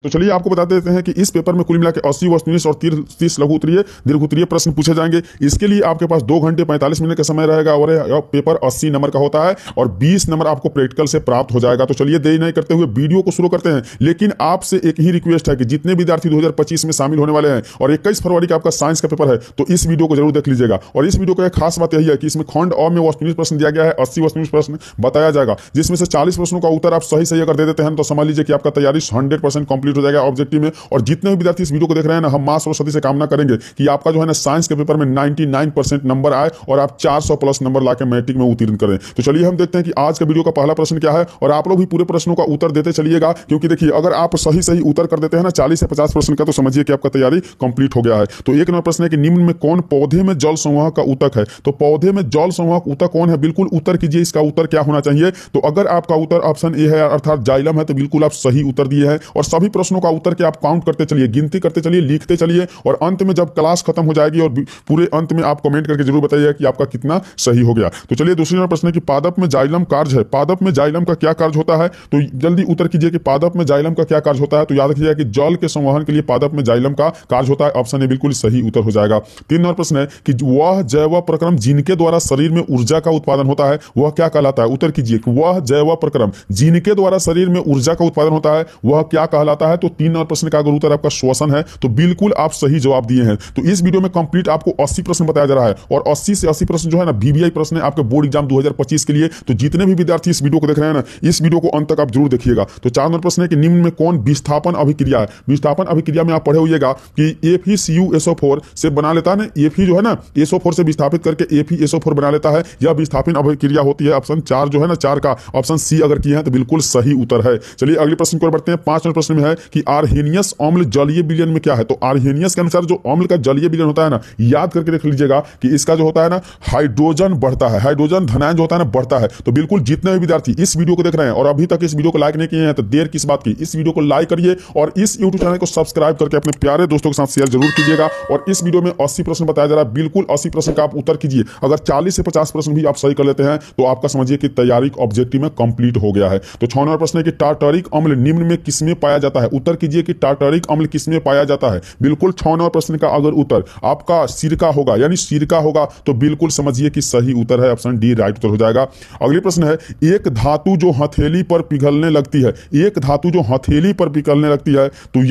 तो चलिए आपको बता देते हैं कि इस पेपर में कुल मिला के 80 वस्तुनिष्ठ और 30 लघु उत्तरीय दीर्घ उत्तरीय प्रश्न पूछे जाएंगे। इसके लिए आपके पास 2 घंटे 45 मिनट का समय रहेगा और यह पेपर 80 नंबर का होता है और 20 नंबर आपको प्रैक्टिकल से प्राप्त हो जाएगा। तो चलिए देरी नहीं करते हुए वीडियो को शुरू करते हैं। लेकिन आपसे एक ही रिक्वेस्ट है कि जितने विद्यार्थी 2025 में शामिल होने वाले हैं और 21 फरवरी का आपका साइंस का पेपर है तो इस वीडियो को जरूर देख लीजिएगा। और इस वीडियो का एक खास बात यही है कि इसमें खंड अ में वस्तुनिष्ठ प्रश्न दिया गया है, 80 वस्तुनिष्ठ प्रश्न बताया जाएगा, जिसमें से 40 प्रश्नों का उत्तर आप सही सही अगर दे देते हैं तो समझ लीजिए कि आपका तैयारी 100% कंप्लीट हो जाएगा ऑब्जेक्टिव में। और जितने भी विद्यार्थी इस वीडियो को देख रहे हैं ना, हम मां सरस्वती से कामना करेंगे कि आपका जो है ना साइंस के पेपर में 99% नंबर आए और आप 400 प्लस नंबर लाके मैट्रिक में उत्तीर्ण करें। तो चलिए हम देखते हैं कि आज के वीडियो का पहला प्रश्न क्या है और आप लोग भी पूरे प्रश्नों का उत्तर देते चलिएगा, क्योंकि देखिए अगर आप सही सही उत्तर कर देते हैं ना 40 से 50 प्रश्न का, तो समझिए कि आपका तैयारी कंप्लीट हो गया है। तो एक नंबर प्रश्न है कि निम्न में कौन पौधे में जल संवाहक का ऊतक है? तो पौधे में जल संवाहक ऊतक कौन है? बिल्कुल उत्तर कीजिए, इसका उत्तर क्या होना चाहिए। तो अगर आपका उत्तर ऑप्शन ए है अर्थात जाइलम है तो बिल्कुल आप सही उत्तर दिए हैं। और सभी प्रश्नों का उत्तर के आप काउंट करते चलिए, गिनती करते चलिए, लिखते चलिए और अंत में जब क्लास खत्म हो जाएगी और पूरे अंत में आप कमेंट करके जरूर बताइए कि आपका कितना सही हो गया। तो चलिए दूसरी नंबर प्रश्न है कि पादप में जाइलम कार्य है। पादप में जाइलम का क्या कार्य होता है? तो जल्दी उत्तर कीजिए कि पादप में जाइलम का क्या कार्य होता है। तो याद रखिएगा कि जल के संवहन के लिए पादप में जाइलम का कार्य होता है। ऑप्शन ए बिल्कुल सही उत्तर हो जाएगा। 3 नंबर प्रश्न है कि वह जैव प्रक्रम जिनके द्वारा शरीर में ऊर्जा का उत्पादन होता है वह क्या कहलाता है? उत्तर कीजिए कि वह जैव प्रक्रम जिनके द्वारा शरीर में ऊर्जा का उत्पादन होता है वह क्या कहलाता है। तो 3 नंबर प्रश्न का अगर उत्तर आपका श्वसन है तो बिल्कुल आप सही जवाब दिए हैं। तो इस वीडियो में कंप्लीट आपको 80 प्रश्न बताया जा रहा है और 80 से 80 प्रश्न जो है ना वीवीआई प्रश्न है आपके बोर्ड एग्जाम 2025 के लिए। तो जितने भी विद्यार्थी इस वीडियो को देख रहे हैं ना, इस वीडियो को अंत तक आप जरूर देखिएगा। तो 4 नंबर प्रश्न है कि निम्न में कौन विस्थापन अभिक्रिया है? विस्थापन अभिक्रिया में आप पढ़े होइएगा कि FeCuSO4 से बना लेता है ना, Fe जो है ना SO4 से विस्थापित करके FeSO4 बना लेता है, यह विस्थापन अभिक्रिया होती है। ऑप्शन 4 जो है ना, 4 का ऑप्शन सी अगर किए हैं तो बिल्कुल सही उत्तर है। चलिए अगले प्रश्न की ओर बढ़ते हैं। 5 नंबर प्रश्न में है कि आर्हेनियस अम्ल जलीय विलयन में क्या है? तो आर्हेनियस के अनुसार जो अम्ल का जलीय विलयन होता है ना, याद करके देख लीजिएगा कि इसका जो होता है ना हाइड्रोजन बढ़ता है, हाइड्रोजन धनायन जो होता है ना बढ़ता है। तो बिल्कुल जितने भी विद्यार्थी इस वीडियो को देख रहे हैं और अभी तक इस वीडियो को लाइक नहीं किए हैं तो देर किस बात की, इस वीडियो को लाइक करिए और इस यूट्यूब चैनल को सब्सक्राइब करके अपने प्यारे दोस्तों के साथ शेयर जरूर कीजिएगा। और इस वीडियो में 80 प्रश्न बताया जा रहा है, बिल्कुल 80 प्रश्न का आप उत्तर कीजिए। अगर 40 से 50 प्रश्न भी आप सही कर लेते हैं तो आपका समझिए कि तैयारी ऑब्जेक्टिव में कंप्लीट हो गया है। तो 6 नंबर प्रश्न है कि टार्टरिक अम्ल निम्न में किसमें पाया जाता है? उत्तर कीजिए कि टार्टरिक अम्ल किसमें पाया जाता है। बिल्कुल 6 नंबर प्रश्न का अगर उत्तर आपका सिरका होगा यानी सिरका होगा तो बिल्कुल समझिए कि सही उत्तर है, ऑप्शन डी राइट उत्तर हो जाएगा। अगले प्रश्न है एक धातु जो हथेली पर पिघलने लगती है, एक धातु जो हथेली पर पिघलने लगती है तो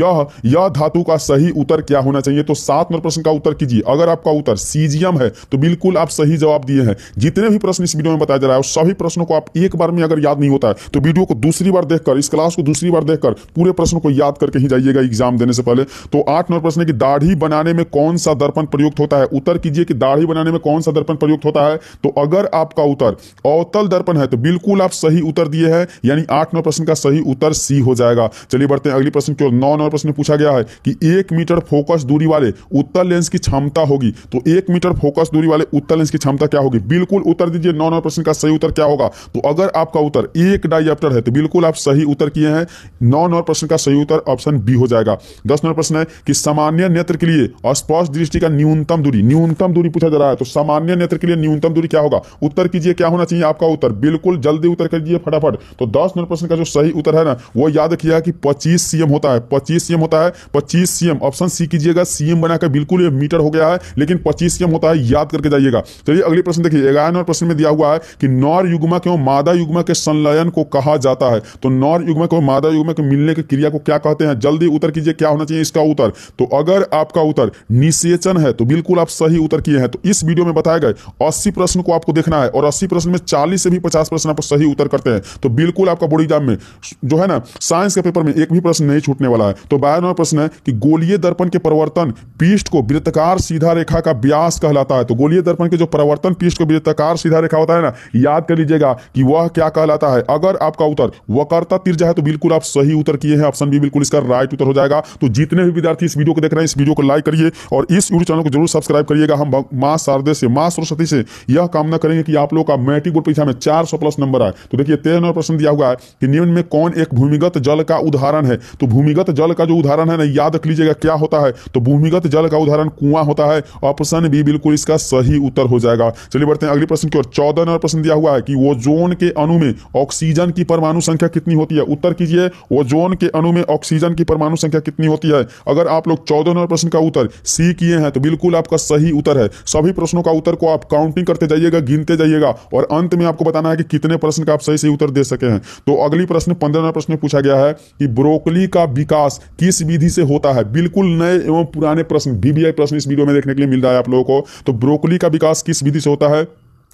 यह धातु का सही उत्तर क्या होना चाहिए? तो 7 नंबर प्रश्न का उत्तर कीजिए। अगर आपका उत्तर सीजियम है तो बिल्कुल आप सही जवाब दिए हैं। जितने भी प्रश्न इस वीडियो में बताया जा रहा है सभी प्रश्नों को आप एक बार में अगर याद नहीं होता है तो वीडियो को दूसरी बार देखकर, इस क्लास को दूसरी बार देखकर पूरे प्रश्न को याद करके ही जाइएगा एग्जाम देने से पहले। तो 8 नंबर प्रश्न है कि दाढ़ी बनाने में कौन सा दर्पण प्रयुक्त होता है? उत्तर कीजिए कि दाढ़ी बनाने में कौन सा दर्पण प्रयुक्त होता है। तो अगर आपका उत्तर अवतल दर्पण है तो बिल्कुल आप सही उत्तर दिए हैं, यानी 8 नंबर प्रश्न का सही उत्तर सी हो जाएगा। चलिए बढ़ते हैं अगली प्रश्न की ओर। 9 नंबर प्रश्न पूछा गया है कि 1 मीटर फोकस दूरी वाले उत्तल लेंस की क्षमता होगी। तो 1 मीटर फोकस दूरी वाले उत्तल लेंस की क्षमता क्या होगी? बिल्कुल उत्तर दीजिए। 9 नंबर प्रश्न का सही उत्तर क्या होगा? तो अगर आपका उत्तर 1 डायप्टर है तो बिल्कुल आप सही उत्तर किए हैं। 9 नंबर प्रश्न का सही उत्तर ऑप्शन बी हो जाएगा। 10 नंबर प्रश्न है कि सामान्य नेत्र के लिए स्पष्ट दृष्टि का न्यूनतम दूरी पूछा जा रहा है। तो सामान्य नेत्र के लिए न्यूनतम दूरी क्या होगा? उत्तर कीजिए क्या होना चाहिए आपका उत्तर? बिल्कुल जल्दी उत्तर कीजिए फटाफट। तो 10 नंबर प्रश्न का जो सही उत्तर है ना वो याद रखिएगा कि 25 cm होता है। 25 cm होता है, 25 cm ऑप्शन सी कीजिएगा। cm बनाकर बिल्कुल ये मीटर हो गया है लेकिन 25 cm होता है, याद करके जाइएगा। चलिए अगले प्रश्न देखिए। 11 नंबर प्रश्न में दिया हुआ है कि नर युग्मक एवं मादा युग्मक के संलयन को कहा जाता है। तो नर युग्मक और मादा युग्मक के मिलने की क्रिया को क्या कहते हैं? जल्दी उत्तर कीजिए क्या होना चाहिए इसका उत्तर। तो अगर आपका उत्तर निषेचन है तो बिल्कुल आप सही उत्तर किए हैं। तो इस वीडियो में बताए गए 80 प्रश्न को आपको देखना है और 80 प्रश्न में 40 से भी 50 प्रश्न आप सही उत्तर करते हैं तो बिल्कुल आपका बोर्ड एग्जाम में जो है ना साइंस के पेपर में एक भी प्रश्न नहीं छूटने वाला है। तो 12 नंबर प्रश्न है कि गोलीय दर्पण के परिवर्तन पृष्ठ को वृत्ताकार सीधा रेखा का व्यास कहलाता है। तो गोलीय दर्पण के जो परिवर्तन पृष्ठ को वृत्ताकार सीधा रेखा होता है ना, याद कर लीजिएगा कि वह क्या कहलाता है। अगर आपका उत्तर वक्रता तिर्यक है तो बिल्कुल आप सही उत्तर किए हैं, ऑप्शन बी बिल्कुल इसका राइट उत्तर हो जाएगा। तो जितने भी विद्यार्थी इस वीडियो को देख रहे हैं इस वीडियो को लाइक करिए और इस यूट्यूब चैनल को जरूर सब्सक्राइब करिएगा। हम मां शारदे से, मां सरस्वती से यह कामना करेंगे कि आप लोग का मैट्रिक बोर्ड परीक्षा में 400 प्लस नंबर आए। तो देखिए 13 नंबर प्रश्न दिया हुआ है कि निम्न में कौन एक भूमिगत जल का उदाहरण है? तो भूमिगत जल का जो उदाहरण है ना, याद रख लीजिएगा क्या होता है। तो भूमिगत जल का उदाहरण कुआं होता है, ऑप्शन बी बिल्कुल इसका सही उत्तर हो जाएगा। चलिए बढ़ते हैं अगले प्रश्न की ओर। 14 नंबर प्रश्न दिया हुआ है कि ओजोन के अणु में ऑक्सीजन की परमाणु संख्या कितनी होती है? उत्तर कीजिए ओजोन के अणु में ऑक्सीजन की परमाणु संख्या कितनी होती है? अगर आप लोग 14 नंबर प्रश्न का उत्तर सी किए हैं तो बिल्कुल आपका सही उत्तर है। सभी प्रश्नों का उत्तर को आप काउंटिंग करते जाइएगा, गिनते जाइएगा और अंत में आपको बताना है कि कितने प्रश्न का आप सही सही उत्तर दे सके हैं। तो अगली प्रश्न 15 नंबर प्रश्न में पूछा गया है कि ब्रोकली का विकास किस विधि से होता है? बिल्कुल नए एवं पुराने प्रश्न, VVI प्रश्न इस वीडियो में देखने के लिए मिल रहा है आप लोगों को। तो ब्रोकली का विकास किस विधि से होता है?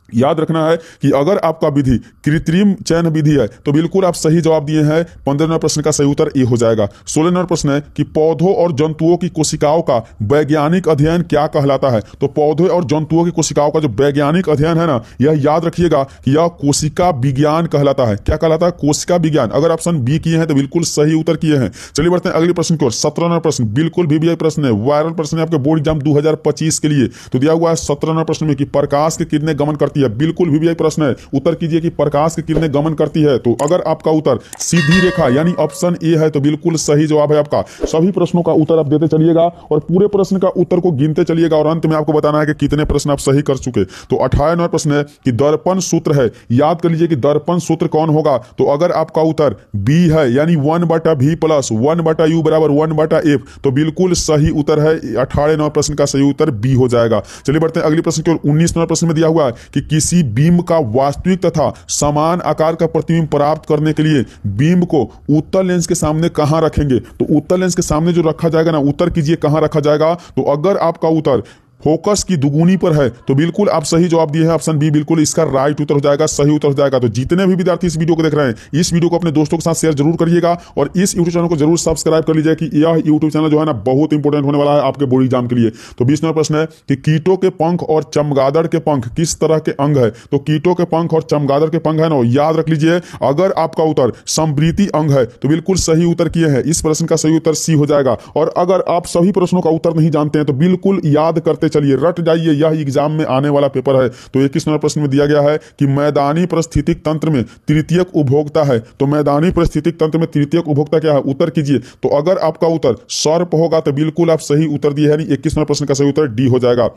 याद रखना है कि अगर आपका विधि कृत्रिम चयन विधि है तो बिल्कुल आप सही जवाब दिए हैं। 15 नंबर प्रश्न का सही उत्तर ए हो जाएगा। 16 नंबर प्रश्न है कि पौधों और जंतुओं की कोशिकाओं का वैज्ञानिक अध्ययन क्या कहलाता है? तो पौधों और जंतुओं की कोशिकाओं का जो वैज्ञानिक अध्ययन है ना, यह याद रखिएगा कि यह कोशिका विज्ञान कहलाता है। क्या कहलाता है? कोशिका विज्ञान। अगर ऑप्शन बी किए हैं तो बिल्कुल सही उत्तर किए हैं। चलिए बढ़ते हैं अगले प्रश्न की ओर। 17 नंबर प्रश्न बिल्कुल VVI प्रश्न है, वायरल प्रश्न है आपके बोर्ड एग्जाम 2025 के लिए। तो दिया हुआ है 17 नंबर प्रश्न में कि प्रकाश की किरणें गमन करती है। बिल्कुल VVI प्रश्न है, उत्तर कीजिए कि प्रकाश की किरणें गमन करती है। तो अगर आपका उत्तर सीधी रेखा यानी ऑप्शन ए है तो बिल्कुल सही जवाब है आपका। सभी प्रश्नों का उत्तर आप देते चलिएगा और पूरे प्रश्न का उत्तर को गिनते चलिएगा और अंत में आपको बताना है कि कितने प्रश्न आप सही कर चुके। तो 18 नंबर प्रश्न है कि दर्पण सूत्र है। याद कर लीजिए कि दर्पण सूत्र कौन होगा? तो अगर आपका उत्तर बी है यानी 1/v प्लस 1/u बराबर 1/f तो बिल्कुल सही उत्तर है। 18 नंबर प्रश्न का सही उत्तर बी हो जाएगा। चलिए बढ़ते हैं अगले प्रश्न की ओर। 19 नंबर प्रश्न में दिया हुआ है कि किसी बीम का वास्तविक तथा समान आकार का प्रतिबिंब प्राप्त करने के लिए बीम को उत्तल लेंस के सामने कहां रखेंगे? तो उत्तल लेंस के सामने जो रखा जाएगा ना, उत्तर कीजिए कहां रखा जाएगा। तो अगर आपका उत्तर फोकस की दुगुनी पर है तो बिल्कुल आप सही जवाब दिए हैं। ऑप्शन बी बिल्कुल इसका राइट उत्तर हो जाएगा, सही उत्तर हो जाएगा। तो जितने भी विद्यार्थी इस वीडियो को देख रहे हैं, इस वीडियो को अपने दोस्तों के साथ शेयर जरूर करिएगा और इस यूट्यूब चैनल को जरूर सब्सक्राइब कर लीजिए कि यह यूट्यूब चैनल जो है ना बहुत इंपॉर्टेंट होने वाला है आपके बोर्ड एग्जाम के लिए। तो 20 नंबर प्रश्न है कि कीटों के पंख और चमगादड़ के पंख किस तरह के अंग है? तो कीटों के पंख और चमगादड़ के पंख है ना, याद रख लीजिए। अगर आपका उत्तर समवृत्ति अंग है तो बिल्कुल सही उत्तर किए हैं। इस प्रश्न का सही उत्तर सी हो जाएगा। और अगर आप सभी प्रश्नों का उत्तर नहीं जानते हैं तो बिल्कुल याद करते चलिए, रट जाइए, यह एग्जाम में आने वाला पेपर है। तो 21 नंबर प्रश्न में दिया गया है कि मैदानी पारिस्थितिक तंत्र में तृतीयक उपभोक्ता है। तो मैदानी पारिस्थितिक तंत्र में तृतीयक उपभोक्ता क्या है? उत्तर कीजिए। तो अगर आपका उत्तर सर्प होगा तो बिल्कुल आप सही उत्तर दिए, यानी 21 नंबर प्रश्न का सही उत्तर डी हो जाएगा।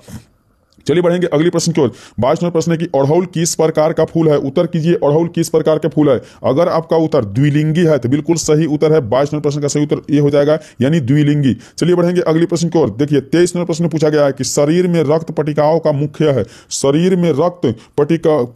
चलिए बढ़ेंगे अगले प्रश्न की ओर। 22 नंबर प्रश्न है कि अड़हुल किस प्रकार का फूल है? उत्तर कीजिए अड़हुल किस प्रकार के फूल है। अगर आपका उत्तर द्विलिंगी है तो बिल्कुल सही उत्तर है। 22 नंबर प्रश्न का सही उत्तर ये हो जाएगा, यानी द्विलिंगी। चलिए बढ़ेंगे अगले प्रश्न की ओर। देखिए 23 नंबर प्रश्न पूछा गया है कि शरीर में रक्त पट्टिकाओं का मुख्य है। शरीर में रक्त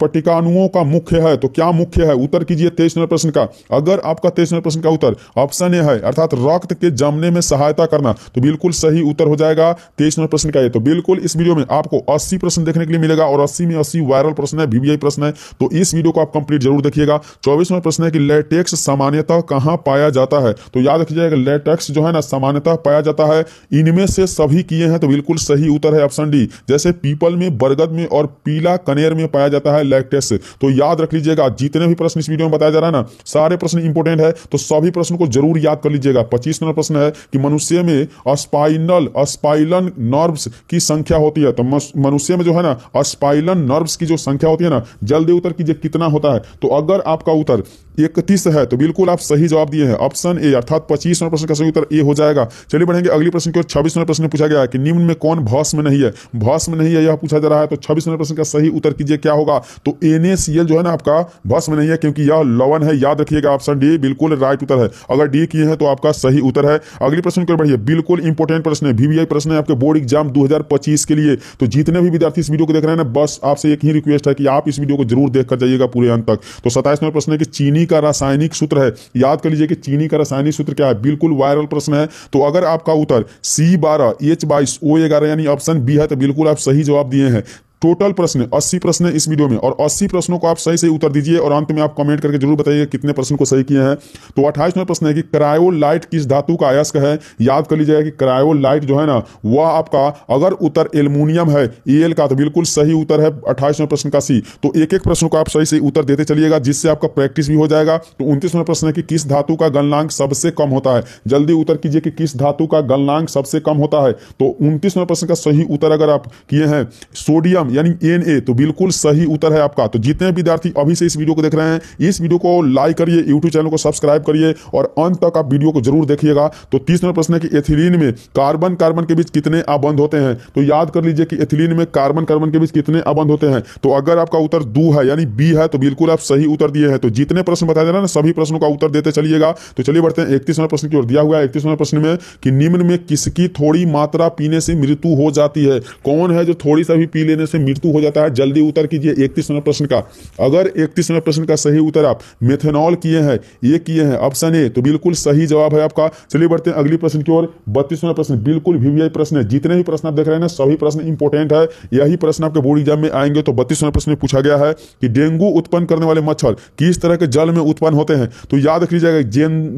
पट्टिकाणुओं का मुख्य है तो क्या मुख्य है? उत्तर कीजिए 23 नंबर प्रश्न का। अगर आपका 23 नंबर प्रश्न का उत्तर ऑप्शन ए है अर्थात रक्त के जमने में सहायता करना तो बिल्कुल सही उत्तर हो जाएगा 23 नंबर प्रश्न का ये। तो बिल्कुल इस वीडियो में आपको 80 प्रश्न देखने के लिए मिलेगा और 80 में 80 वायरल प्रश्न है, VVI प्रश्न है। तो इस वीडियो को आप कंप्लीट जरूर देखिएगा। 24 नंबर प्रश्न है कि लेटेक्स सामान्यतः कहां पाया जाता है? तो याद रखिएगा लेटेक्स जो है ना सामान्यतः पाया जाता है। इनमें से सभी किए हैं तो बिल्कुल सही उत्तर है ऑप्शन डी। जैसे पीपल में, बरगद में और पीला कनेर में पाया जाता है लेटेक्स। तो याद रख लीजिएगा जितने भी प्रश्न इस वीडियो में बताया जा रहा है ना, सारे प्रश्न इंपोर्टेंट है तो सभी प्रश्न को जरूर याद कर लीजिएगा। 25 नंबर प्रश्न है कि मनुष्य में स्पाइनल नर्व्स की संख्या होती है। तो मनुष्य में जो है ना स्पाइनल नर्व्स की जो संख्या होती है ना, जल्दी उत्तर कीजिए कितना होता है। तो अगर आपका उत्तर 31 है तो बिल्कुल आप सही जवाब दिए हैं, ऑप्शन ए अर्थात 25 नंबर प्रश्न का सही उत्तर ए हो जाएगा। चलिए बढ़ेंगे अगले प्रश्न की ओर। 26 नंबर प्रश्न पूछा गया है कि निम्न में कौन भस्म नहीं है? भस्म नहीं है यह पूछा जा रहा है। तो 26 नंबर प्रश्न का सही उत्तर कीजिए क्या होगा? तो NaCl जो है ना आपका भस्म नहीं है क्योंकि यह लवण है। याद रखिएगा ऑप्शन डी बिल्कुल राइट उत्तर है। अगर डी किए हैं तो आपका सही उत्तर है। अगले प्रश्न की ओर बढ़िए। बिल्कुल इंपोर्टेंट प्रश्न है, VVI प्रश्न है आपके बोर्ड एग्जाम 2025 के लिए। तो जितने भी विद्यार्थी इस वीडियो को देख रहे हैं ना, बस आपसे एक ही रिक्वेस्ट है कि आप इस वीडियो को जरूर देखकर जाइएगा पूरे अंत तक। तो 27 नंबर प्रश्न है कि चीनी का रासायनिक सूत्र है। याद कर लीजिए कि चीनी का रासायनिक सूत्र क्या है, बिल्कुल वायरल प्रश्न है। तो अगर आपका उत्तर C12H22O11 यानी ऑप्शन बी है तो बिल्कुल आप सही जवाब दिए हैं। टोटल प्रश्न 80 प्रश्न है इस वीडियो में और 80 प्रश्नों को आप सही से उत्तर दीजिए और अंत में आप कमेंट करके जरूर बताइए कितने प्रश्न को सही किए हैं। तो 28 नंबर प्रश्न है कि क्रायोलाइट किस धातु का अयस्क है। याद कर लीजिएगा कि क्रायोलाइट जो है ना वह आपका अगर उत्तर एल्युमिनियम है Al का तो बिल्कुल सही उत्तर है 28 नंबर प्रश्न का सी। तो एक एक प्रश्न को आप सही से उत्तर देते चलिएगा जिससे आपका प्रैक्टिस भी हो जाएगा। तो 29 नंबर प्रश्न है कि किस धातु का गलनांक सबसे कम होता है। जल्दी उत्तर कीजिए कि किस धातु का गलनांक सबसे कम होता है। तो 29 नंबर प्रश्न का सही उत्तर अगर आप किए हैं सोडियम यानी Na, तो बिल्कुल सही उत्तर है आपका। तो जितने विद्यार्थी अभी से इस वीडियो को देख रहे हैं, इस वीडियो को लाइक करिए, यूट्यूब चैनल को सब्सक्राइब करिए और अंत तक आप वीडियो को जरूर देखिएगा। तो 30 नंबर प्रश्न है कि एथिलीन में कार्बन कार्बन के बीच कितने अबंध होते हैं। तो याद कर लीजिए कि एथिलीन में कार्बन कार्बन के बीच कितने अबंध होते हैं। तो अगर आपका उत्तर दो है यानी बी है, तो बिल्कुल आप सही उत्तर दिए हैं। तो जितने प्रश्न बताए जा रहे हैं ना, सभी प्रश्नों का उत्तर देते चलिएगा। तो चलिए बढ़ते हैं 31 नंबर प्रश्न की ओर। दिया हुआ है 31 नंबर प्रश्न में कि निम्न में किसकी थोड़ी मात्रा पीने से मृत्यु हो जाती है। कौन है जो थोड़ी सा भी पी लेने से मृत्यु हो जाता है? जल्दी उत्तर कीजिए 31 नंबर प्रश्न का। अगर 31 नंबर प्रश्न का सही उत्तर आप मेथनॉल किए हैं, ये किए हैं ऑप्शन ए, तो बिल्कुल सही जवाब है आपका। चलिए बढ़ते हैं अगली प्रश्न की ओर। 32 नंबर प्रश्न बिल्कुल वीवीआई प्रश्न है। जितने भी प्रश्न आप देख रहे हैं ना, सभी प्रश्न इंपॉर्टेंट है। यही प्रश्न आपके बोर्ड एग्जाम में आएंगे। तो 32 नंबर प्रश्न में पूछा गया है कि डेंगू उत्पन्न करने वाले मच्छर किस तरह के जल में उत्पन्न होते हैं। तो याद रख लीजिएगा,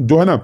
जो है ना,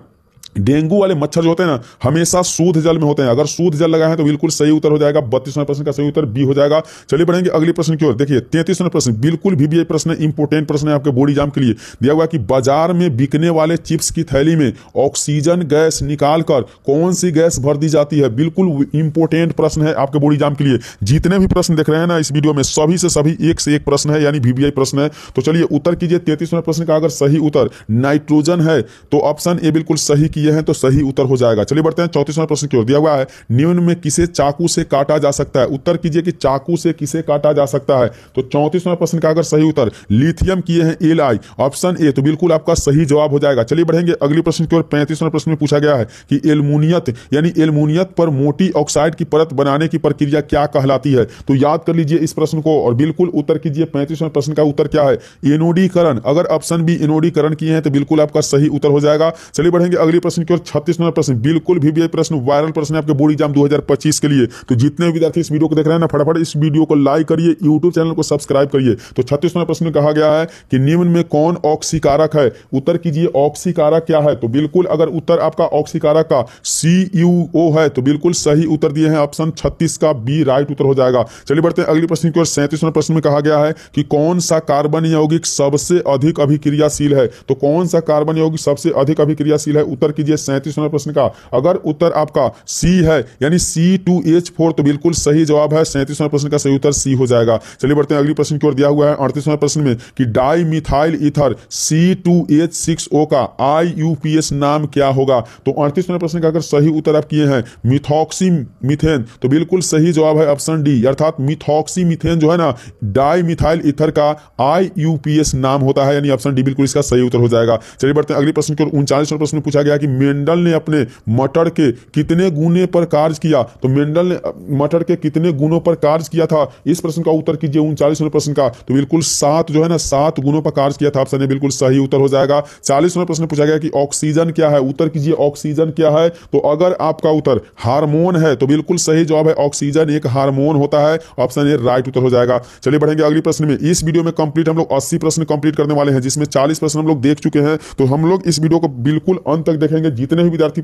डेंगू वाले मच्छर जो होते हैं ना, हमेशा शुद्ध जल में होते हैं। अगर शुद्ध जल लगा है तो बिल्कुल सही उत्तर हो जाएगा। 32 नंबर प्रश्न का सही उत्तर बी हो जाएगा। चलिए बढ़ेंगे अगले प्रश्न की ओर। देखिए 33 नंबर प्रश्न बिल्कुल वीवीआई प्रश्न है, इंपोर्टेंट प्रश्न है आपके बोर्ड एग्जाम के लिए। दिया हुआ कि बाजार में बिकने वाले चिप्स की थैली में ऑक्सीजन गैस निकालकर कौन सी गैस भर दी जाती है। बिल्कुल इंपोर्टेंट प्रश्न है आपके बोर्ड एग्जाम के लिए। जितने भी प्रश्न देख रहे हैं ना इस वीडियो में, सभी से सभी एक से एक प्रश्न है, यानी वीवीआई प्रश्न है। तो चलिए उत्तर कीजिए 33 नंबर प्रश्न का। अगर सही उत्तर नाइट्रोजन है तो ऑप्शन ए बिल्कुल सही किए हैं, तो सही उत्तर हो जाएगा। चलिए बढ़ते हैं 34 नंबर प्रश्न की ओर। दिया हुआ है निम्न में किसे चाकू से काटा जा सकता है। उत्तर कीजिए कि चाकू से किसे काटा जा सकता है। तो 34 नंबर प्रश्न का अगर सही उत्तर लिथियम किए हैं Li, ऑप्शन ए, तो बिल्कुल आपका सही जवाब हो जाएगा। चलिए बढ़ेंगे अगले प्रश्न की ओर। 35 नंबर प्रश्न में पूछा गया है कि एल्युमिनियत यानी एल्युमिनियत पर मोटी ऑक्साइड की परत बनाने की प्रक्रिया क्या कहलाती है। तो याद कर लीजिए इस प्रश्न को और बिल्कुल उत्तर कीजिए। 35 नंबर प्रश्न का उत्तर क्या है? एनोडीकरण। अगर ऑप्शन बी एनोडीकरण किए हैं तो बिल्कुल आपका सही उत्तर हो जाएगा। चलिए बढ़ेंगे अगले प्रश्न की ओर। 36 नंबर प्रश्न बिल्कुल वीवीआई प्रश्न, वायरल प्रश्न है आपके बोर्ड एग्जाम 2025 के लिए। तो जितने विद्यार्थी इस वीडियो को देख रहे हैं ना, फटाफट इस वीडियो को लाइक करिए, यूट्यूब चैनल को सब्सक्राइब करिए। तो 36 नंबर प्रश्न में कहा गया है कि निम्न में कौन ऑक्सीकारक है। उत्तर कीजिए ऑक्सीकारक क्या है। तो बिल्कुल अगर उत्तर आपका ऑक्सीकारक का CuO है तो बिल्कुल सही उत्तर दिए हैं। ऑप्शन 36 का बी राइट उत्तर हो जाएगा। चलिए बढ़ते हैं अगले प्रश्न की ओर। 37 नंबर प्रश्न में कहा गया है कि कौन सा कार्बन यौगिक सबसे अधिक अभिक्रियाशील है। तो कौन सा कार्बन यौगिक सबसे अधिक अभिक्रियाशील है। उत्तर कीजिए 37 नंबर प्रश्न का। अगर उत्तर आपका सी है यानी C2H4 तो बिल्कुल सही जवाब है। 37 नंबर प्रश्न का सही उत्तर सी हो जाएगा। चलिए बढ़ते हैं अगली प्रश्न की ओर। दिया हुआ है 38 नंबर प्रश्न में कि डाई मिथाइल ईथर C2H6O का IUPAC नाम क्या होगा। तो 38 नंबर प्रश्न का अगर सही उत्तर आप किए हैं मिथॉक्सी मीथेन तो बिल्कुल सही जवाब है ऑप्शन डी, अर्थात मिथॉक्सी मीथेन जो है ना, डाई मिथाइल ईथर का IUPAC नाम होता है, यानी ऑप्शन डी बिल्कुल इसका सही उत्तर हो जाएगा। चलिए बढ़ते हैं अगले प्रश्न की ओर। 39 नंबर प्रश्न में पूछा गया कि मेंडल ने अपने मटर के कितने गुणे पर कार्य किया। तो मेंडल ने मटर के कितने गुणों पर कार्य किया था। इस प्रश्न का उत्तर कीजिए 39 नंबर प्रश्न का। तो बिल्कुल 7 जो है ना, 7 गुणों पर कार्य किया था। ऑप्शन ए बिल्कुल सही उत्तर हो जाएगा। 40 नंबर प्रश्न पूछा गया कि ऑक्सीजन क्या है। उत्तर कीजिए ऑक्सीजन क्या है। तो अगर आपका उत्तर हार्मोन है तो बिल्कुल सही जवाब है, ऑक्सीजन एक हार्मोन होता है। ऑप्शन ए राइट उत्तर हो जाएगा। चलिए बढ़ेंगे अगले प्रश्न में। इस वीडियो में कंप्लीट हम लोग 80 प्रश्न कंप्लीट करने वाले हैं, जिसमें 40 प्रश्न हम लोग देख चुके हैं। तो हम लोग इस वीडियो को बिल्कुल अंत तक देखेंगे। जितने भी विद्यार्थी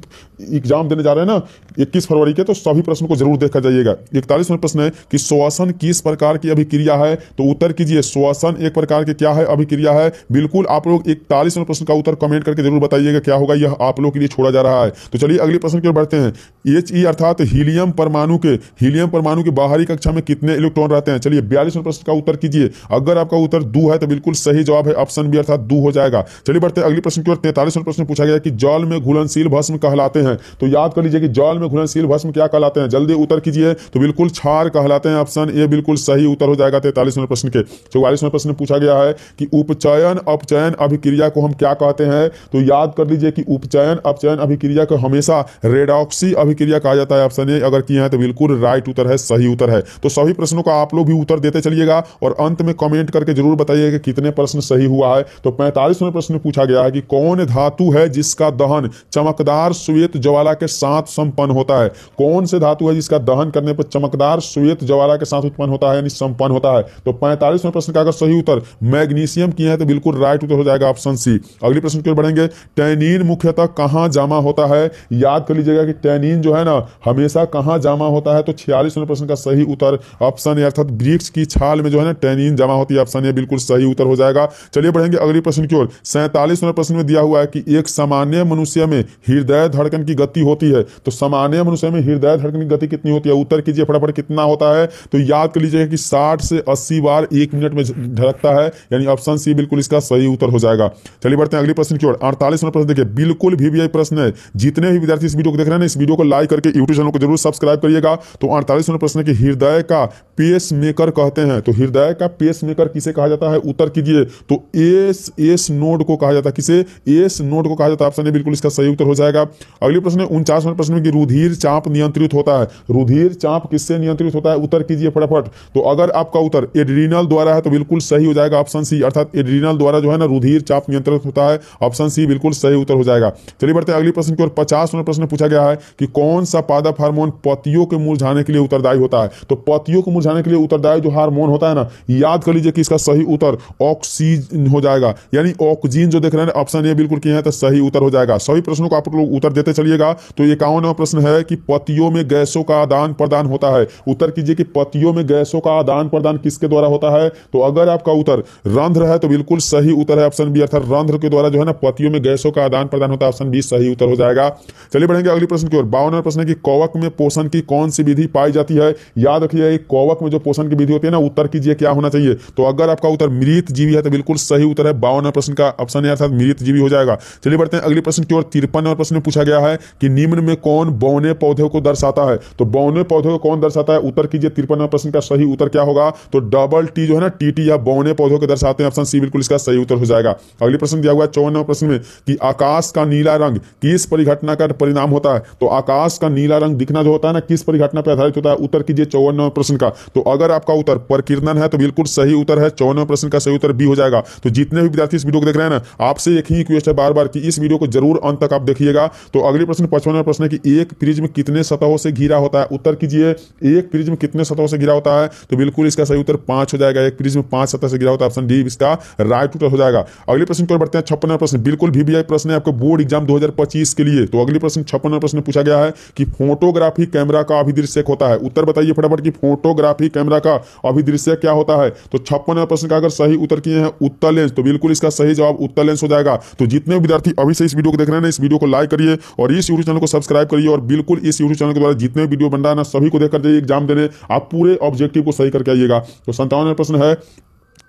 एग्जाम देने जा रहे हैं ना 21 फरवरी के, तो सभी प्रश्नों को जरूर देखा जाइएगा। 41 नंबर प्रश्न है कि श्वसन किस प्रकार की अभिक्रिया है। तो उत्तर कीजिए श्वसन एक प्रकार की क्या है, अभिक्रिया है। बिल्कुल आप लोग 41 नंबर प्रश्न का उत्तर कमेंट करके जरूर बताइएगा क्या होगा, यह आप लोग के लिए छोड़ा जा रहा है। तो चलिए अगले प्रश्न की ओर बढ़ते हैं। He अर्थात हीलियम परमाणु के बाहरी कक्षा में कितने इलेक्ट्रॉन रहते हैं। चलिए 42 नंबर प्रश्न का उत्तर कीजिए। अगर आपका उत्तर 2 है तो बिल्कुल सही जवाब है, ऑप्शन बी अर्थात 2 हो जाएगा। चलिए बढ़ते हैं अगले प्रश्न की ओर। 43 नंबर प्रश्न पूछा गया कि जल में घुलनशील भस्म कहलाते हैं। तो याद कर लीजिए कि जल में घुलनशील भस्म क्या कहलाते हैं। जल्दी उत्तर कीजिए। तो बिल्कुल क्षार कहलाते हैं। ऑप्शन ए बिल्कुल सही उत्तर हो जाएगा 43 नंबर प्रश्न के। 44 नंबर प्रश्न पूछा गया है कि उपचयन अपचयन अभिक्रिया को हम क्या कहते हैं। तो याद कर लीजिए कि उपचयन अपचयन अभिक्रिया को हमेशा रेडॉक्सी अभिक्रिया कहा जाता है। ऑप्शन ए अगर किए हैं तो बिल्कुल राइट उत्तर है, सही उत्तर है। तो सभी प्रश्नों का आप लोग भी उत्तर देते चलिएगा और अंत में कमेंट करके जरूर बताइएगा कि कितने प्रश्न सही हुआ है। तो 45 नंबर प्रश्न पूछा गया है कि कौन धातु है जिसका दहन चमकदार श्वेत ज्वाला के साथ संपन्न होता है। कौन से धातु है जिसका दहन करने पर चमकदार श्वेत ज्वाला के साथ उत्पन्न होता है, यानी संपन्न होता है। तो 45 नंबर प्रश्न का अगर सही उत्तर मैग्नीशियम किए हैं तो बिल्कुल राइट उत्तर हो जाएगा, ऑप्शन सी। अगले प्रश्न की ओर बढ़ेंगे। टैनिन मुख्यतः कहां जमा होता है। याद कर लीजिएगा कि टैनिन जो है ना हमेशा कहां जमा होता है। तो 46 नंबर प्रश्न का सही उत्तर ऑप्शन ए अर्थात वृक्ष की छाल में जो है ना टैनिन जमा होती है। ऑप्शन ए बिल्कुल सही उत्तर हो जाएगा। चलिए बढ़ेंगे अगले प्रश्न की ओर। 47 नंबर प्रश्न में दिया हुआ है कि एक सामान्य मनुष्य मनुष्य में हृदय धड़कन की गति होती है? तो सामान्य मनुष्य में हृदय धड़कन की गति कितनी होती है? उत्तर कीजिए फटाफट, कितना होता है? तो याद कर लीजिएगा कि 60 से 80 बार 1 मिनट में धड़कता है, यानी ऑप्शन सी बिल्कुल इसका सही उत्तर हो जाएगा। चलिए बढ़ते हैं अगले प्रश्न की ओर। 48वां प्रश्न देखिए, बिल्कुल वीवीआई प्रश्न है। जितने भी विद्यार्थी इस वीडियो को देख रहे हैं इस वीडियो को लाइक करके यूट्यूब चैनल को जरूर सब्सक्राइब करिएगा। तो 48वां प्रश्न की हृदय का पेस मेकर कहते हैं, तो हृदय का पेस मेकर किसे कहा जाता है? उत्तर कीजिए। तो एस नोड को कहा जाता है। किसे? एस नोड को कहा जाता है। ऑप्शन ए बिल्कुल इसका सही उत्तर हो जाएगा। अगले प्रश्न 49वां प्रश्न में कि रुधिर चाप नियंत्रित होता है। रुधिर चाप किससे नियंत्रित होता है? उत्तर कीजिए फटाफट। तो अगर आपका उत्तर एड्रीनल द्वारा है तो बिल्कुल सही हो जाएगा ऑप्शन सी, अर्थात एड्रीनल द्वारा जो है ना रुधिर चाप नियंत्रित होता है। ऑप्शन सी बिल्कुल सही उत्तर हो जाएगा। चलिए बढ़ते हैं अगले प्रश्न की ओर। 50वां प्रश्न पूछा गया है कि कौन सा पादप हार्मोन पत्तियों के मुरझाने के लिए उत्तरदायी होता है? तो पत्तियों को मुरझाने के लिए उत्तरदायी जो हार्मोन होता है ना, याद कर लीजिए कि इसका सही उत्तर ऑक्सीजन हो जाएगा, यानी ऑक्सीजन जो देख रहे हैं ऑप्शन ए बिल्कुल किए हैं तो सही उत्तर हो जाएगा। सभी प्रश्नों को आप लोग उत्तर देते चलिएगा। तो 51वां प्रश्न है कि पत्तियों में गैसों का आदान प्रदान होता है। उत्तर कीजिए कि पत्तियों में गैसों का आदान प्रदान किसके द्वारा होता है? तो अगर आपका उत्तर रंध्र है तो बिल्कुल सही उत्तर है ऑप्शन बी, अर्थात रंध्र के द्वारा जो है ना पत्तियों में गैसों का आदान प्रदान होता है। ऑप्शन बी सही उत्तर हो जाएगा। चलिए बढ़ेंगे अगले प्रश्न की ओर। 52वां प्रश्न है कि कवक में पोषण की कौन सी विधि पाई जाती है? याद रखिए कवक में जो पोषण की विधि होती है ना, उत्तर कीजिए क्या होना चाहिए? तो अगर आपका उत्तर मृत जीवी है तो बिल्कुल सही उत्तर है 52वां प्रश्न का ऑप्शन है, अर्थात मृत जीवी हो जाएगा। चलिए बढ़ते हैं अगले प्रश्न की ओर। 53वां प्रश्न में पूछा गया है कि निम्न में कौन बौने पौधे को दर्शाता है? तो बौने पौधे को कौन दर्शाता है? उत्तर कीजिए। 53वां प्रश्न का सही उत्तर क्या होगा? तो डबल टी जो है ना टीटी या बौने पौधों को दर्शाते हैं। ऑप्शन सी बिल्कुल इसका सही उत्तर हो जाएगा। अगले प्रश्न दिया हुआ है 54वां प्रश्न में कि आकाश का नीला रंग किस परिघटना का परिणाम होता है? तो आकाश का नीला रंग दिखना जो होता है ना किस परिघटना पर आधारित होता है? उत्तर कीजिए 54वां प्रश्न का। तो अगर आपका उत्तर प्रकीर्णन है तो बिल्कुल सही उत्तर है 54वां प्रश्न का सही उत्तर बी हो जाएगा। तो जितने भी विद्यार्थी इस वीडियो को देख रहे हैं ना, आपसे एक ही रिक्वेस्ट है बार बार कि इस वीडियो को जरूर अंत तक आप देखिएगा। तो अगले प्रश्न 55वां प्रश्न है कि एक प्रिज्म कितने सतहों से घिरा होता है? उत्तर कीजिए एक प्रिज्म कितने सतहों से घिरा होता है? तो बिल्कुल इसका सही उत्तर 5 हो जाएगा। एक प्रिज्म 5 सतह से घिरा होता है। ऑप्शन डी इसका राइट उत्तर हो जाएगा। अगले प्रश्न की ओर बढ़ते हैं। 56वां प्रश्न बिल्कुल वीवीआई प्रश्न है आपको बोर्ड एग्जाम 2025 के लिए। तो अगले प्रश्न 56वां प्रश्न पूछा गया है कि फोटोग्राफी कैमरा का अभिदृश्यक होता है। उत्तर बताइए फटाफट कि फोटोग्राफी कैमरा का अभिदृश्यक क्या होता है? तो 56वां प्रश्न का अगर सही उत्तर किए हैं उत्तर लेंस, तो बिल्कुल इसका सही जवाब उत्तर लेंस हो जाएगा। तो जितने विद्यार्थी अभी से इस वीडियो को देख रहे हैं ना, इस वीडियो को लाइक करिए और इस यूट्यूब चैनल को सब्सक्राइब करिए और बिल्कुल इस यूट्यूब चैनल के द्वारा जितने वीडियो बन रहा है ना सभी को देखकर जाइए एग्जाम देने। आप पूरे ऑब्जेक्टिव को सही करके आइएगा। तो 57वां प्रश्न है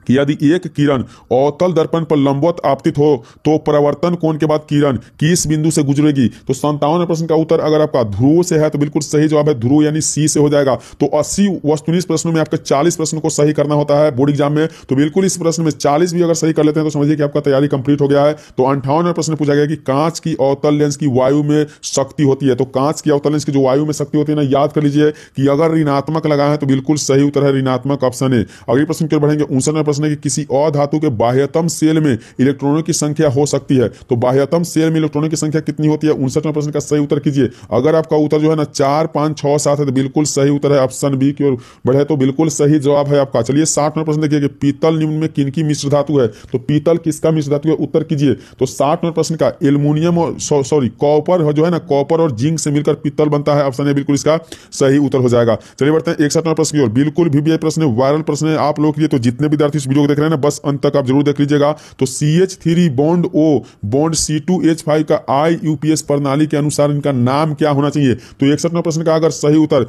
कि यदि एक किरण अवतल दर्पण पर लंबवत आपतित हो तो परावर्तन कोण के बाद किरण किस बिंदु से गुजरेगी? तो 57वें प्रश्न का उत्तर अगर आपका ध्रुव से है तो बिल्कुल सही जवाब है ध्रुव, यानी सी से हो जाएगा। तो 80 वस्तुनिष्ठ प्रश्नों में आपका 40 प्रश्न को सही करना होता है बोर्ड एग्जाम में। तो बिल्कुल इस प्रश्न में 40 भी अगर सही कर लेते हैं तो समझिए कि आपका तैयारी कंप्लीट हो गया है। तो 58वां प्रश्न पूछा गया कि कांच की अवतल लेंस की वायु में शक्ति होती है। तो कांच की अवतल लेंस की जो वायु में शक्ति होती है ना, याद कर लीजिए कि अगर ऋणात्मक लगा है तो बिल्कुल सही उत्तर है ऋणात्मक, ऑप्शन है। अगले प्रश्न की ओर बढ़ेंगे। 59वां प्रश्न है कि किसी धातु के बाह्यतम सेल में इलेक्ट्रॉनों की संख्या हो सकती है। तो बाह्यतम सेल में इलेक्ट्रॉनों की संख्या कितनी होती है? 59वां प्रश्न का सही उत्तर कीजिए। अगर आपका उत्तर जो है ना 4, 5, 6, 7 है तो बिल्कुल सही उत्तर है ऑप्शन बी की ओर बढ़े तो बिल्कुल सही जवाब है आपका। चलिए 60वां प्रश्न देखिए कि पीतल निम्न में किनकी मिश्र धातु है? तो पीतल किसका मिश्र धातु है? उत्तर कीजिए। तो 60वें प्रश्न का एल्युमिनियम और कॉपर जो है ना, कॉपर और जिंक से मिलकर पीतल बनता है। ऑप्शन ए बिल्कुल इसका सही उत्तर हो जाएगा। चलिए बढ़ते हैं 61वां प्रश्न की ओर। बिल्कुल वीवीआई प्रश्न वायरल प्रश्न है आप लोग के लिए। तो जितने विद्यार्थी इस वीडियो को देख रहे हैं ना, बस अंत तक आप जरूर देख लीजिएगा। तो CH3 bond O bond C2H5 का IUPAC प्रणाली के अनुसार इनका नाम क्या होना चाहिए? तो 61वें प्रश्न का अगर सही उत्तर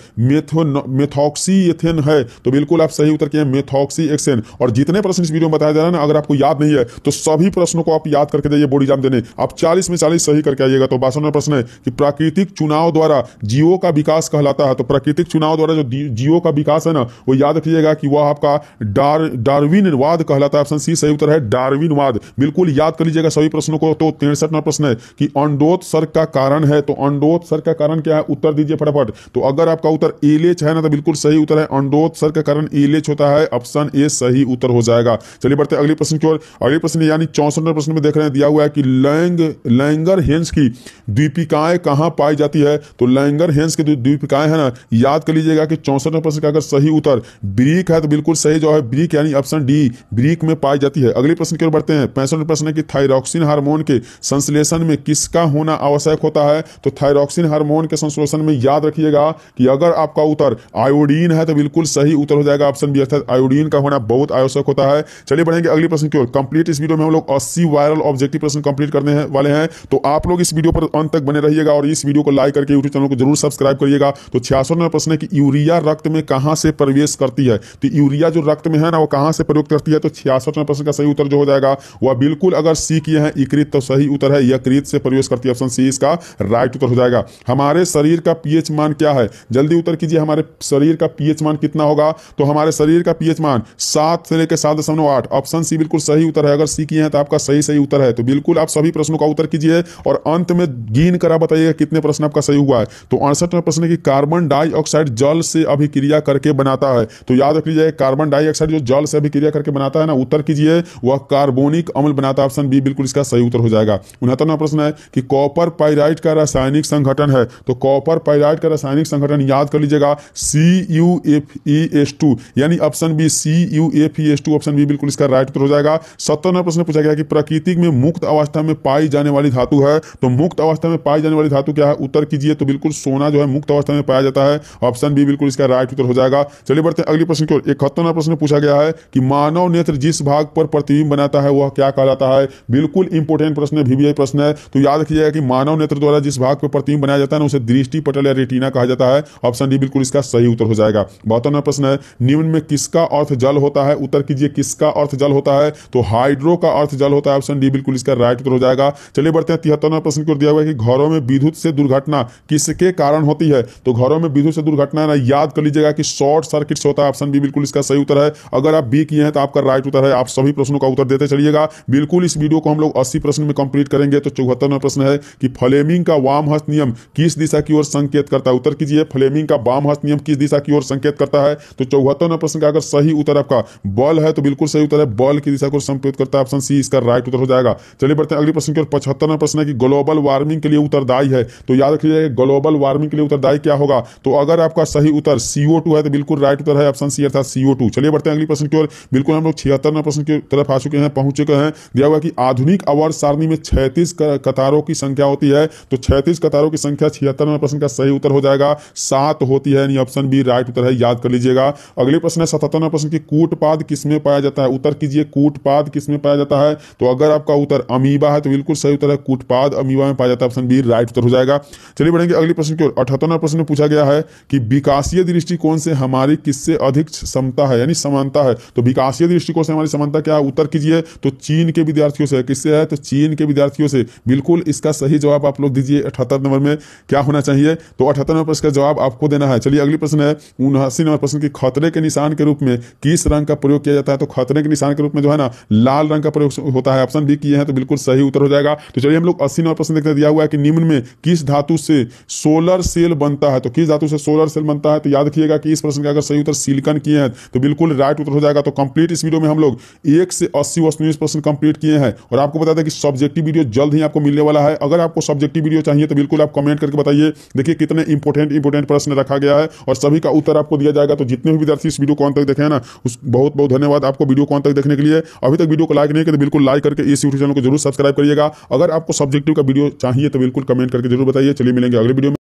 मेथॉक्सी एथेन है तो बिल्कुल आप सही उत्तर किए मेथॉक्सी एक्सेन। और जितने प्रश्न इस वीडियो में बताया जा रहा है ना, अगर आपको याद नहीं है तो सभी प्रश्नों को आप याद करके जाइए बोर्ड एग्जाम देने। आप 40 में 40 सही करके आइएगा। तो 62वां प्रश्न है कि प्राकृतिक चुनाव द्वारा जीवों का विकास कहलाता है। तो प्राकृतिक चुनाव द्वारा जो जीवों का विकास है ना, वो याद रखिएगा कि वह आपका डार्विनवाद कहलाता है। ऑप्शन सी सही उत्तर है डार्विनवाद। बिल्कुल याद कर लीजिएगा सभी प्रश्नों को। तो 63वां प्रश्न है कि अंडोत्सर्ग का कारण है। तो अंडोत्सर्ग का कारण क्या है? उत्तर दीजिए फटाफट। तो अगर आपका उत्तर एलेच है ना तो बिल्कुल सही उत्तर है अंडोत्सर्ग का कारण एलेच होता है। ऑप्शन ए सही उत्तर हो जाएगा। चलिए बढ़ते अगले प्रश्न की ओर। अगले प्रश्न यानी 64वें प्रश्न में देख रहे हैं दिया हुआ है कि लैंगरहेंस की द्वीपिकाएं कहां पाई जाती है? तो लैंगरहेंस की द्वीपिकाएं है ना, याद कर लीजिएगा कि 64वें प्रश्न का अगर सही उत्तर ब्रिक है तो बिल्कुल सही जो है ब्रिक, यानी ऑप्शन डी ब्रीक में पाई जाती है। अगले प्रश्न की ओर बढ़ते हैं। 65वां प्रश्न है कि थायरॉक्सिन हार्मोन के संश्लेषण में किसका होना आवश्यक होता है? तो थायरॉक्सिन हार्मोन के संश्लेषण में याद रखिएगा कि अगर आपका उत्तर आयोडीन है तो बिल्कुल सही उत्तर हो जाएगा ऑप्शन बी, अर्थात आयोडीन का होना बहुत आवश्यक होता है। चलिए बढ़ेंगे अगले प्रश्न की ओर। कंप्लीट इस वीडियो में हम लोग 80 वायरल ऑब्जेक्टिव प्रश्न कंप्लीट करने वाले हैं, तो आप लोग इस वीडियो पर अंत तक बने रहिएगा और इस वीडियो को लाइक करके यूट्यूब चैनल को जरूर सब्सक्राइब करिएगा। तो 66वां प्रश्न है कि यूरिया रक्त में कहां से प्रवेश करती है? तो यूरिया जो रक्त में है ना, वो कहां से प्रयोग करती है? तो 66वां प्रश्न का सही उत्तर जो हो जाएगा वह बिल्कुल, अगर सी किए हैं यकृत तो सही उत्तर है, यकृत से प्रवेश करती है, ऑप्शन सी इसका राइट उत्तर हो जाएगा। हमारे शरीर का पीएच मान क्या है? जल्दी उत्तर कीजिए, हमारे शरीर का पीएच मान कितना होगा? तो हमारे शरीर का पीएच मान 7 से लेकर 7.8, ऑप्शन सी बिल्कुल सही उत्तर है। अगर सी किए हैं तो आपका सही उत्तर है। तो बिल्कुल आप सभी प्रश्नों का उत्तर कीजिए और अंत में गिन कर बताइएगा कितने प्रश्न आपका सही हुआ है। तो 68वां प्रश्न है कि कार्बन डाइऑक्साइड जल से अभिक्रिया करके बनाता है। तो याद रख लीजिए, कार्बन डाइऑक्साइड जो जल से अभिक्रिया करके बनाता है ना, उत्तर कीजिए वह कार्बोनिक अम्ल बनाता है, ऑप्शन बी बिल्कुल इसका सही उत्तर हो जाएगा। 69वां प्रश्न है कि कॉपर पाइराइट का रासायनिक संगठन है। तो कॉपर पाइराइट का रासायनिक संगठन याद कर लीजिएगा CuFeS2, यानी option B CuFeS2, option B बिल्कुल इसका राइट उत्तर हो जाएगा। 57वां प्रश्न पूछा गया कि प्रकृति में मुक्त अवस्था में पाई जाने वाली धातु है। तो मुक्त अवस्था में पाई जाने वाली धातु क्या है? उत्तर कीजिए। तो बिल्कुल सोना जो है मुक्त अवस्था में पाया जाता है, ऑप्शन बी बिल्कुल इसका राइट उत्तर हो जाएगा। चलिए बढ़ते हैं अगले प्रश्न की ओर। 71वां प्रश्न पूछा गया है कि मानव नेत्र जिस भाग पर प्रतिबिंब बनाता है वह क्या कहलाता है? बिल्कुल इंपोर्टेंट प्रश्न है, VVI प्रश्न है। तो याद रखिएगा कि मानव नेत्र द्वारा जिस भाग पर प्रतिबिंब बनाया जाता है ना, उसे दृष्टि पटल या रेटिना कहा जाता है, ऑप्शन डी बिल्कुल इसका सही उत्तर हो जाएगा। 72वां प्रश्न है निम्न में किसका अर्थ जल होता है? उत्तर कीजिए, किसका अर्थ जल होता है? तो हाइड्रो का अर्थ जल होता है, ऑप्शन डी बिल्कुल इसका राइट उत्तर हो जाएगा। चलिए बढ़ते हैं 73वां प्रश्न की ओर। दिया हुआ है कि घरों में विद्युत से दुर्घटना किसके कारण होती है? तो घरों में विद्युत से दुर्घटना ना, याद कर लीजिएगा कि शॉर्ट सर्किट से होता है, ऑप्शन बी बिल्कुल इसका सही उत्तर है। अगर आप बी किए हैं तो आपका राइट उत्तर है। आप सभी प्रश्नों का उत्तर देते चलिएगा। बिल्कुल इस वीडियो को हम लोग 80 प्रश्न में कंप्लीट करेंगे। तो 74वां प्रश्न है कि फ्लेमिंग का वाम हस्त नियम किस दिशा की ओर संकेत करता है? उत्तर कीजिए, फ्लेमिंग का वाम हस्त नियम किस दिशा की ओर संकेत करता है? तो 74वां प्रश्न का अगर सही उत्तर आपका बल है तो बिल्कुल सही उत्तर है, बल की दिशा को संकेत करता है, ऑप्शन सी इसका राइट उत्तर हो जाएगा। चलिए बढ़ते हैं अगले प्रश्न की ओर। 75वां प्रश्न है कि ग्लोबल वार्मिंग के लिए उत्तरदायी है। तो याद रखिए, ग्लोबल वार्मिंग के लिए उत्तरदायी क्या होगा? तो अगर आपका सही उत्तर CO2 है तो बिल्कुल राइट उत्तर है, ऑप्शन सी अर्थात CO2। चलिए बढ़ते हैं अगले प्रश्न की ओर। बिल्कुल हम लोग 76वां प्रश्न की तरफ आ चुके हैं, पहुंच चुके हैं। दिया हुआ कि आधुनिक आवर्त सारणी में 36 कतारों की संख्या होती है। तो 36 कतारों की संख्या 76वां प्रश्न का सही उत्तर हो जाएगा 7 होती है, यानी ऑप्शन बी राइट उत्तर है, याद कर लीजिएगा। अगले प्रश्न है 77वां प्रश्न की कूटपाद किसमें पाया जाता है? उत्तर कीजिए, कूटपाद किसमें पाया जाता है? तो अगर आपका उत्तर अमीबा है तो बिल्कुल सही उत्तर है, कूटपाद अमीबा में पाया जाता है, ऑप्शन बी राइट उत्तर हो जाएगा। चलिए बढ़ेंगे अगले प्रश्न की ओर। 78वां प्रश्न में पूछा गया है कि विकासीय दृष्टिकोण से हमारी किससे अधिक क्षमता है, यानी समानता है? तो विकासीय दृष्टिकोण से हमारी समानता क्या है? उत्तर कीजिए। तो चीन के विद्यार्थियों से। किससे है? तो चीन के विद्यार्थियों से। बिल्कुल इसका सही जवाब आप लोग दीजिए। 78 नंबर में क्या होना चाहिए? तो 78 नंबर प्रश्न का जवाब आपको देना है। चलिए अगली प्रश्न है 79 नंबर प्रश्न की खतरे के निशान के रूप में किस रंग का प्रयोग किया जाता है? तो खतरे के निशान के रूप में जो है ना, लाल रंग का प्रयोग होता है, ऑप्शन बी किए हैं तो बिल्कुल सही उत्तर हो जाएगा। तो चलिए हम लोग 80 नंबर प्रश्न देखते दिया हुआ है कि निम्न में किस धातु से सोलर सेल बनता है? तो किस धातु से सोलर सेल बनता है? तो याद रखिएगा कि इस प्रश्न का अगर सही उत्तर सिलिकॉन किए हैं तो बिल्कुल राइट उत्तर हो जाएगा। तो कंप्लीट इस वीडियो में हम लोग 1 से 80 वस्तुनिष्ठ प्रश्न कंप्लीट किए हैं और आपको बता दें कि सब्जेक्टिव वीडियो जल्द ही आपको मिलने वाला है। अगर आपको सब्जेक्टिव वीडियो चाहिए तो बिल्कुल आप कमेंट करके बताइए। देखिए कितने इंपोर्टेंट प्रश्न रखा गया है और सभी का उत्तर आपको दिया जाएगा। तो जितने भी विद्यार्थी इस वीडियो को अंत तक देखे हैं ना, उस बहुत बहुत धन्यवाद आपको वीडियो को अंत तक देखने के लिए। अभी तक वीडियो को लाइक नहीं किया तो बिल्कुल लाइक करके इस यूट्यूब चैनल को जरूर सब्सक्राइब करिएगा। अगर आपको सब्जेक्टिव का वीडियो चाहिए तो बिल्कुल कमेंट करके जरूर बताइए। चलिए मिलेंगे अगले वीडियो में।